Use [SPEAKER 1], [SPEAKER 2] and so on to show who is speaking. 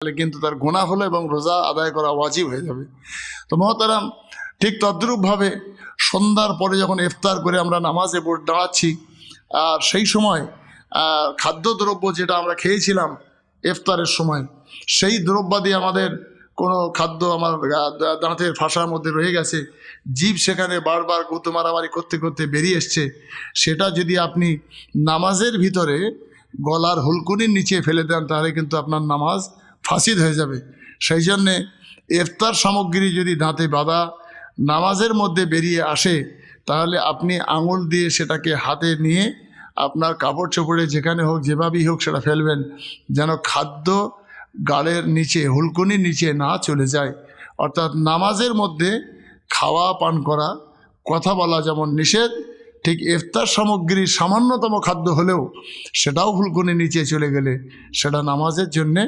[SPEAKER 1] তাহলে কিন্তু তার গুনাহ হলো এবং রোজা আদায় করা ওয়াজিব হয়ে যাবে। তো মহতারাম, ঠিক তদ্রূপভাবে সন্ধ্যার পরে যখন ইফতার করে আমরা নামাজে দাঁড়াচ্ছি, আর সেই সময় খাদ্যদ্রব্য যেটা আমরা খেয়েছিলাম ইফতারের সময়, সেই দ্রব্যাদি আমাদের কোনো খাদ্য আমার দাঁতের ফাঁসার মধ্যে রয়ে গেছে, জীব সেখানে বারবার গুঁতো মারামারি করতে করতে বেরিয়ে এসছে, সেটা যদি আপনি নামাজের ভিতরে গলার হুলকুনির নিচে ফেলে দেন তাহলে কিন্তু আপনার নামাজ ফাসিদ হয়ে যাবে। সেই জন্যে ইফতার সামগ্রী যদি দাঁতে বাঁধা নামাজের মধ্যে বেরিয়ে আসে তাহলে আপনি আঙুল দিয়ে সেটাকে হাতে নিয়ে আপনার কাপড় চোপড়ে যেখানে হোক যেভাবেই হোক সেটা ফেলবেন, যেন খাদ্য গালের নিচে হুলকুনির নিচে না চলে যায়। অর্থাৎ নামাজের মধ্যে খাওয়া পান করা, কথা বলা যেমন নিষেধ, ঠিক ইফতার সামগ্রীর সামান্যতম খাদ্য হলেও সেটাও হুলকুনির নিচে চলে গেলে সেটা নামাজের জন্যে